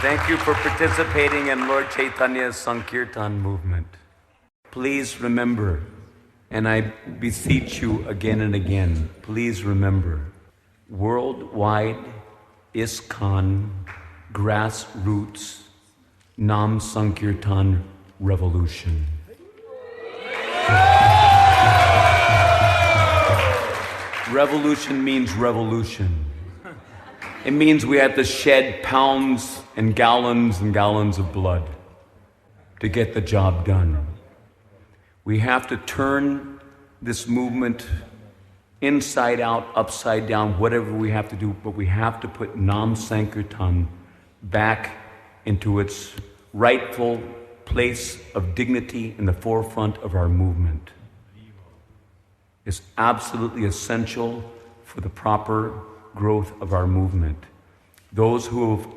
Thank you for participating in Lord Chaitanya's Sankirtan movement. Please remember, and I beseech you again and again, please remember, worldwide ＩСККОN grassroots Nam Sankirtan revolution. Revolution means revolution. It means we have to shed pounds and gallons of blood to get the job done. We have to turn this movement inside out, upside down, whatever we have to do, but we have to put Nam Sankirtan back into its rightful place of dignity in the forefront of our movement. It's absolutely essential for the proper growth of our movement. Those who have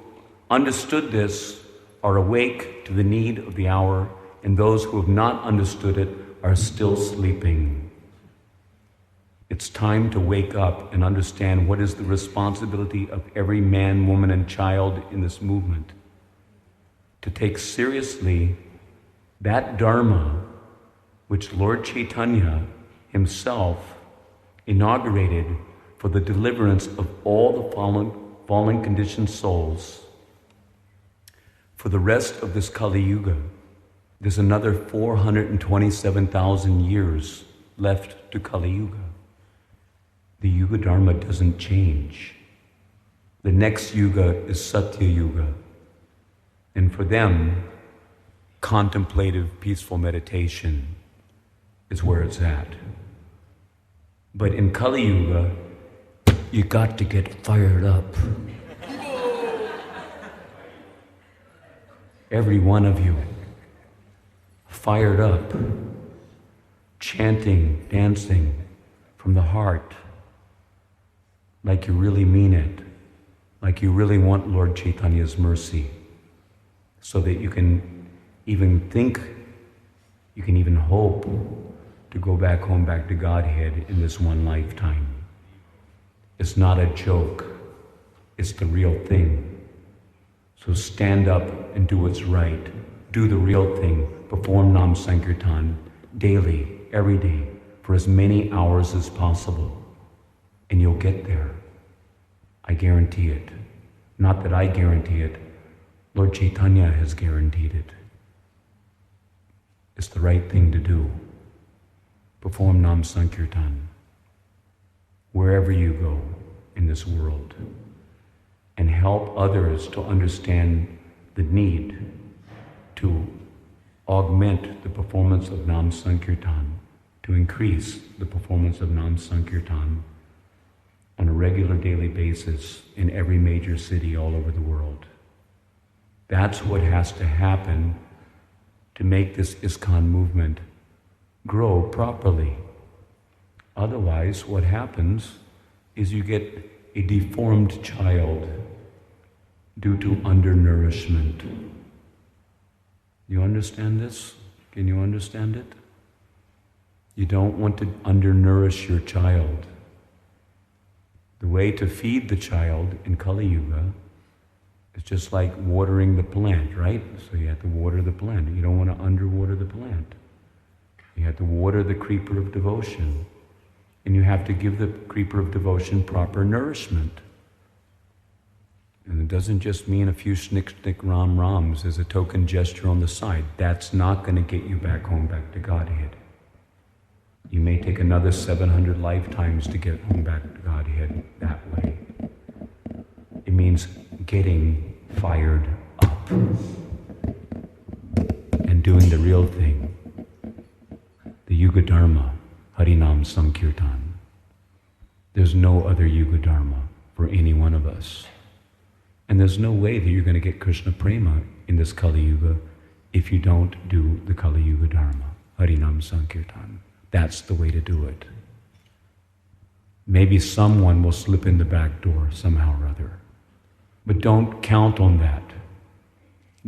understood this are awake to the need of the hour, and those who have not understood it are still sleeping. It's time to wake up and understand what is the responsibility of every man, woman, and child in this movement. To take seriously that Dharma which Lord Chaitanya himself inaugurated for the deliverance of all the fallen conditioned souls. For the rest of this Kali Yuga, there's another 427,000 years left to Kali Yuga. The Yuga Dharma doesn't change. The next Yuga is Satya Yuga. And for them, contemplative, peaceful meditation is where it's at. But in Kali Yuga, you got to get fired up. Every one of you, fired up, chanting, dancing from the heart, like you really mean it, like you really want Lord Chaitanya's mercy, so that you can even think, you can even hope to go back home, back to Godhead in this one lifetime. It's not a joke, it's the real thing. So stand up and do what's right. Do the real thing. Perform Nam Sankirtan daily, every day, for as many hours as possible. And you'll get there. I guarantee it. Not that I guarantee it. Lord Chaitanya has guaranteed it. It's the right thing to do. Perform Nam Sankirtan wherever you go in this world, and help others to understand the need to augment the performance of Nam Sankirtan, to increase the performance of Nam Sankirtan on a regular daily basis in every major city all over the world. That's what has to happen to make this ISKCON movement grow properly. Otherwise, what happens is you get a deformed child due to undernourishment. You understand this? Can you understand it? You don't want to undernourish your child. The way to feed the child in Kali Yuga is just like watering the plant, right? So you have to water the plant. You don't want to underwater the plant. You have to water the creeper of devotion. And you have to give the creeper of devotion proper nourishment. And it doesn't just mean a few snick ram rams as a token gesture on the side. That's not going to get you back home, back to Godhead. You may take another 700 lifetimes to get home back to Godhead that way. It means getting fired up and doing the real thing. The Yuga Dharma, Harinam Sankirtan. There's no other Yuga Dharma for any one of us. And there's no way that you're going to get Krishna Prema in this Kali Yuga if you don't do the Kali Yuga Dharma, Harinam Sankirtan. That's the way to do it. Maybe someone will slip in the back door somehow or other. But don't count on that.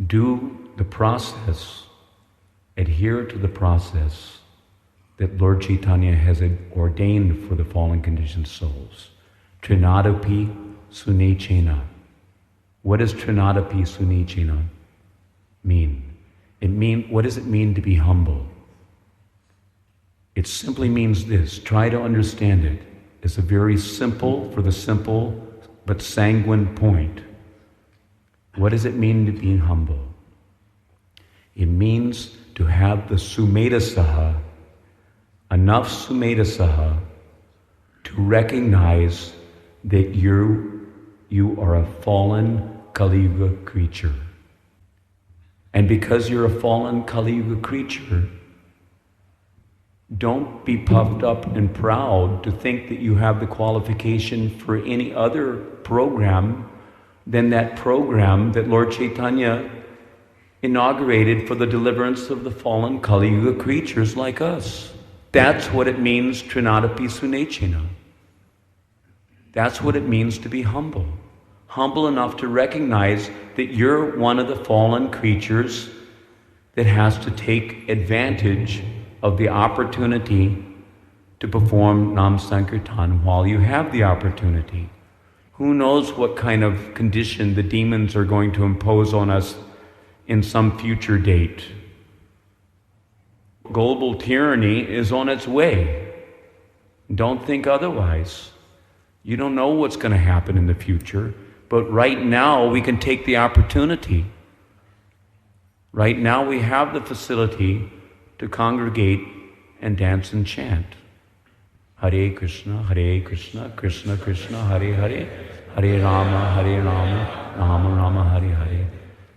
Do the process, adhere to the process that Lord Chaitanya has ordained for the fallen conditioned souls. Trinadapi sunechena. What does Trinadapi Sunichina mean? What does it mean to be humble? It simply means this. Try to understand it. It's a very simple, for the simple but sanguine point. What does it mean to be humble? It means to have the sumedhasaha, enough sumedhasaha to recognize that you are a fallen Kali Yuga creature. And because you're a fallen Kali Yuga creature, don't be puffed up and proud to think that you have the qualification for any other program than that program that Lord Chaitanya inaugurated for the deliverance of the fallen Kali Yuga creatures like us. That's what it means, Trinadapi Sunechina. That's what it means to be humble. Humble enough to recognize that you're one of the fallen creatures that has to take advantage of the opportunity to perform Nam Sankirtan while you have the opportunity. Who knows what kind of condition the demons are going to impose on us in some future date. Global tyranny is on its way. Don't think otherwise. You don't know what's going to happen in the future, but right now we can take the opportunity. Right now we have the facility to congregate and dance and chant. Hare Krishna, Krishna Krishna, Hare Hare, Hare Rama, Rama Rama, Hare Hare.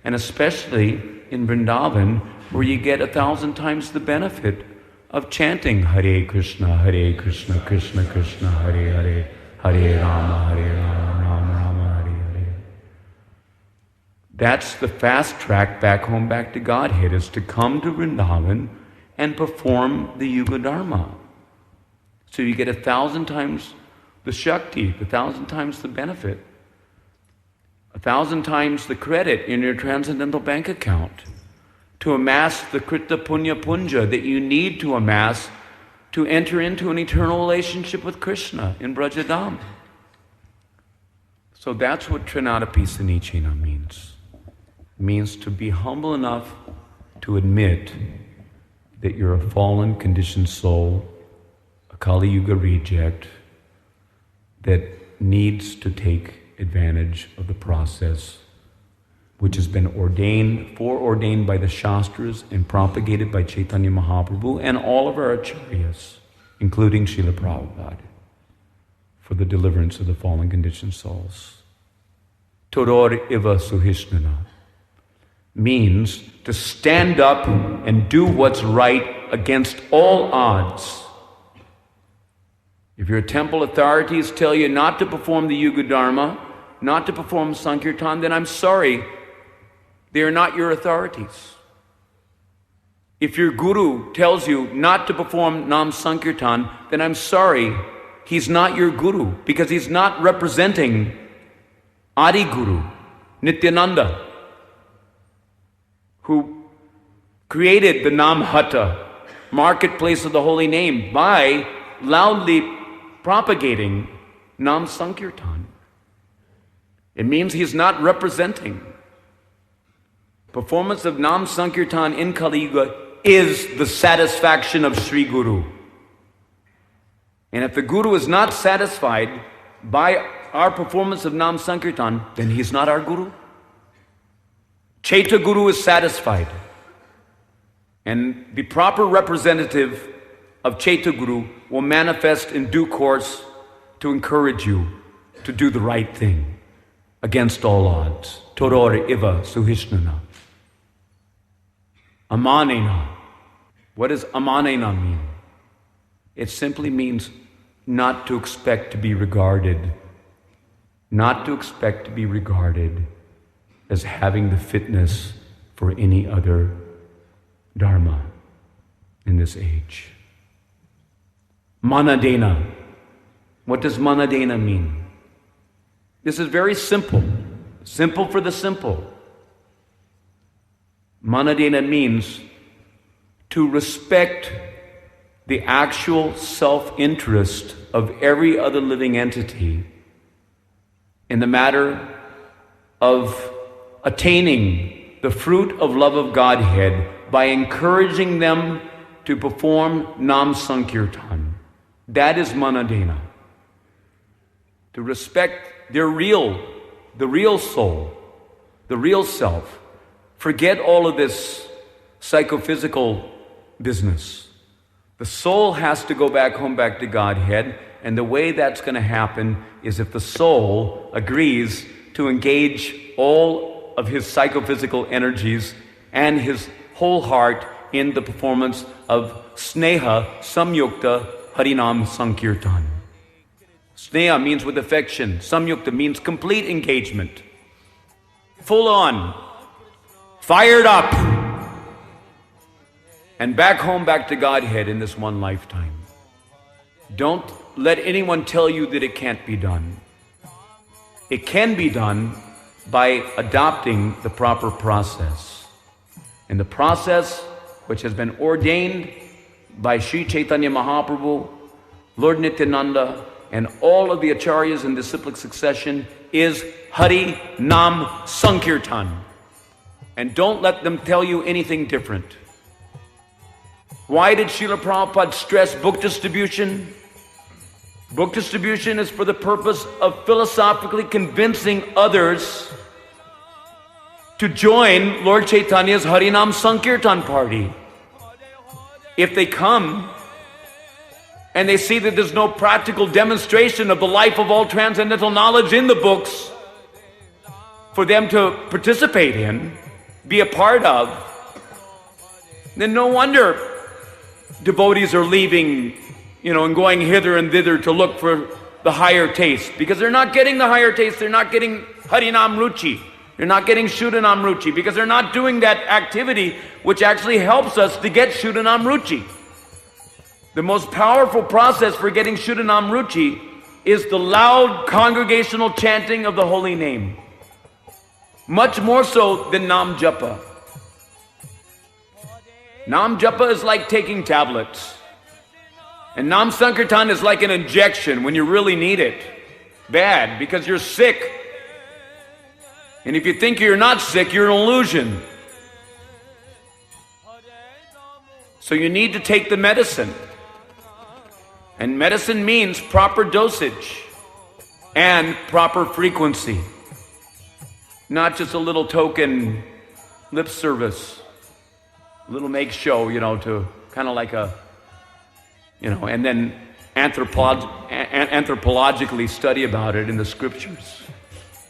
And especially in Vrindavan, where you get 1,000 times the benefit of chanting Hare Krishna, Krishna Krishna, Hare Hare, Hare Rama, Rama Rama, Hare Hare. That's the fast track back home, back to Godhead, is to come to Vrindavan and perform the Yuga Dharma. So you get 1,000 times the Shakti, 1,000 times the benefit, 1,000 times the credit in your transcendental bank account to amass the Krita Punya Punja that you need to amass to enter into an eternal relationship with Krishna in Brajadam. So that's what Trinadapi Sanichina means. It means to be humble enough to admit that you're a fallen, conditioned soul, a Kali Yuga reject that needs to take advantage of the process which has been foreordained by the Shastras and propagated by Chaitanya Mahaprabhu and all of our acharyas, including Srila Prabhupada, for the deliverance of the fallen conditioned souls. Todor iva suhishnana means to stand up and do what's right against all odds. If your temple authorities tell you not to perform the Yuga Dharma, not to perform Sankirtan, then I'm sorry, they are not your authorities. If your guru tells you not to perform Nam Sankirtan, then I'm sorry, he's not your guru, because he's not representing Adi Guru, Nityananda, who created the Nam Hata, marketplace of the holy name, by loudly propagating Nam Sankirtan. It means he's not representing. Performance of Nam Sankirtan in Kali Yuga is the satisfaction of Sri Guru. And if the Guru is not satisfied by our performance of Nam Sankirtan, then he's not our Guru. Chaita Guru is satisfied. And the proper representative of Chaita Guru will manifest in due course to encourage you to do the right thing against all odds. Todor iva suhishnana. Amanena. What does amanena mean? It simply means not to expect to be regarded, as having the fitness for any other dharma in this age. Manadena. What does manadena mean? This is very simple. Simple for the simple. Manadena means to respect the actual self-interest of every other living entity in the matter of attaining the fruit of love of Godhead by encouraging them to perform Nam Sankirtan. That is Manadena. To respect the real soul, the real self. Forget all of this psychophysical business. The soul has to go back home, back to Godhead, and the way that's going to happen is if the soul agrees to engage all of his psychophysical energies and his whole heart in the performance of Sneha Samyukta Harinam Sankirtan. Sneha means with affection. Samyukta means complete engagement. Full on. Fired up. And back home, back to Godhead in this one lifetime. Don't let anyone tell you that it can't be done. It can be done by adopting the proper process. And the process which has been ordained by Sri Chaitanya Mahaprabhu, Lord Nityananda, and all of the acharyas in disciplic succession is Hari Nam Sankirtan. And don't let them tell you anything different. Why did Srila Prabhupada stress book distribution? Book distribution is for the purpose of philosophically convincing others to join Lord Chaitanya's Harinam Sankirtan party. If they come and they see that there's no practical demonstration of the life of all transcendental knowledge in the books for them to participate in, be a part of, then no wonder devotees are leaving, and going hither and thither to look for the higher taste. Because they're not getting the higher taste, they're not getting Harinam Ruchi. They're not getting Shuddhanam Ruchi because they're not doing that activity which actually helps us to get Shuddhanam Ruchi. The most powerful process for getting Shuddhanam Ruchi is the loud congregational chanting of the holy name. Much more so than Nam Japa. Nam Japa is like taking tablets. And Nam Sankirtan is like an injection when you really need it. Bad, because you're sick. And if you think you're not sick, you're an illusion. So you need to take the medicine. And medicine means proper dosage and proper frequency. Not just a little token lip service, a little make show, to kind of like and then anthropologically study about it in the scriptures.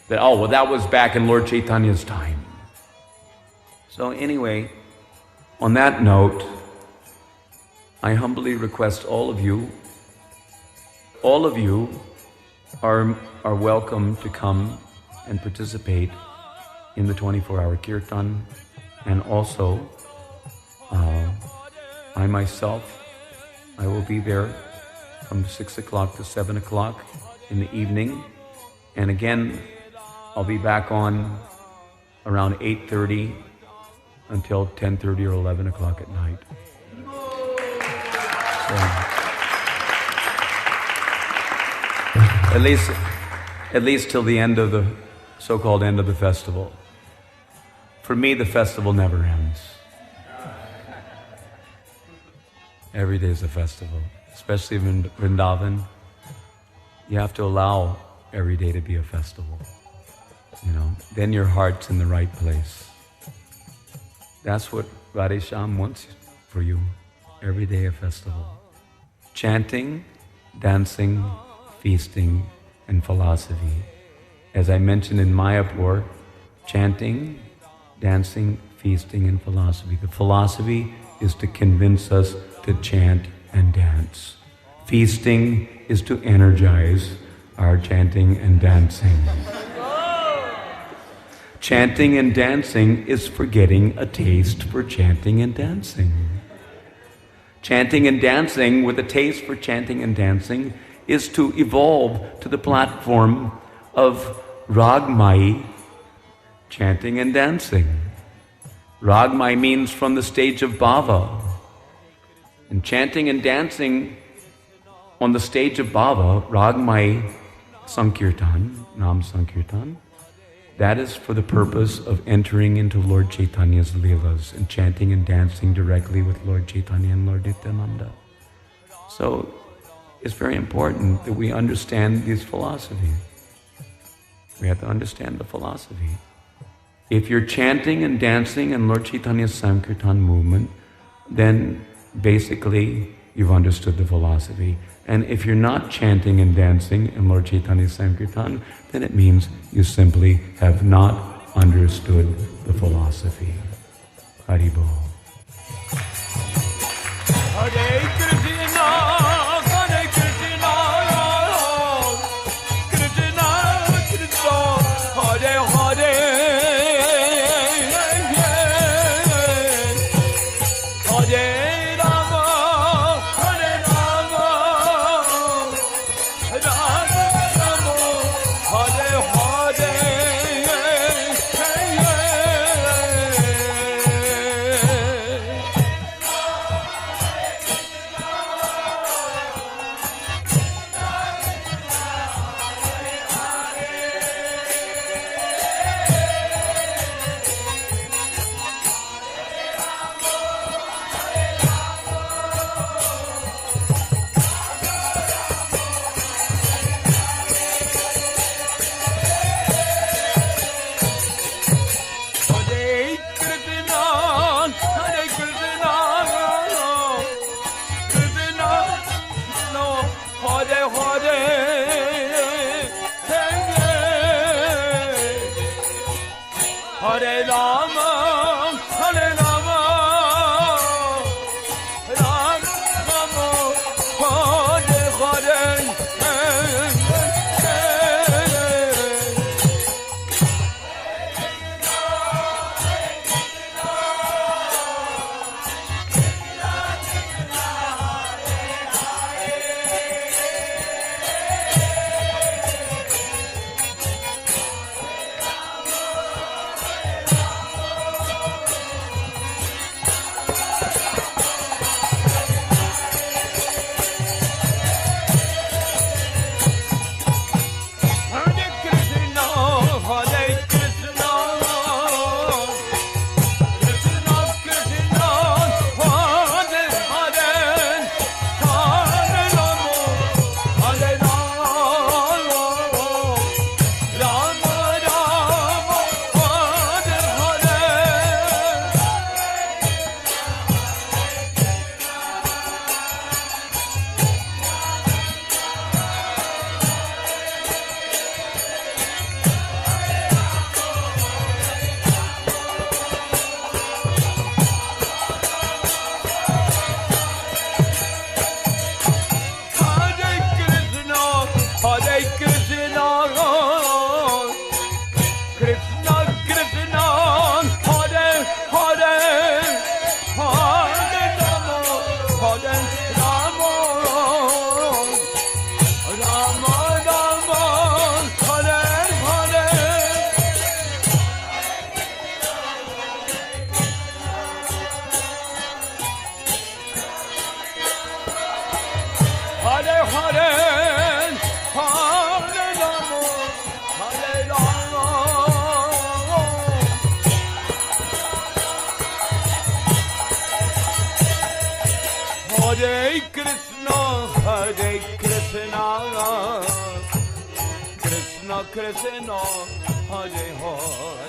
That was back in Lord Chaitanya's time. So anyway, on that note, I humbly request all of you are welcome to come and participate in the 24-hour kirtan. And also, I myself, I will be there from 6 o'clock to 7 o'clock in the evening. And again, I'll be back on around 8:30 until 10:30 or 11 o'clock at night. So, at least till the end of the so-called end of the festival. For me, the festival never ends. Every day is a festival, especially in Vrindavan. You have to allow every day to be a festival. Then your heart's in the right place. That's what Radhesham wants for you. Every day a festival. Chanting, dancing, feasting, and philosophy. As I mentioned in Mayapur, chanting, dancing, feasting, and philosophy. The philosophy is to convince us to chant and dance. Feasting is to energize our chanting and dancing. Chanting and dancing is for getting a taste for chanting and dancing. Chanting and dancing with a taste for chanting and dancing is to evolve to the platform of Ragmai, chanting and dancing. Ragmai means from the stage of bhava. And chanting and dancing on the stage of bhava, Ragmai Sankirtan, Nam Sankirtan, that is for the purpose of entering into Lord Chaitanya's Leelas and chanting and dancing directly with Lord Chaitanya and Lord Nityananda. So it's very important that we understand these philosophies. We have to understand the philosophy. If you're chanting and dancing in Lord Chaitanya's Sankirtan movement, then basically you've understood the philosophy. And if you're not chanting and dancing in Lord Chaitanya's Sankirtan, then it means you simply have not understood the philosophy. Haribol. Hare Krishna, Hare Krishna, Krishna Krishna, Hare Hare, Hare Rama, Hare Rama, Rama Rama, Hare Hare. Hare Rama, Hare Rama, Rama Rama, Hare Hare. Hare Krishna, Hare Krishna, Krishna Krishna, Hare Hare.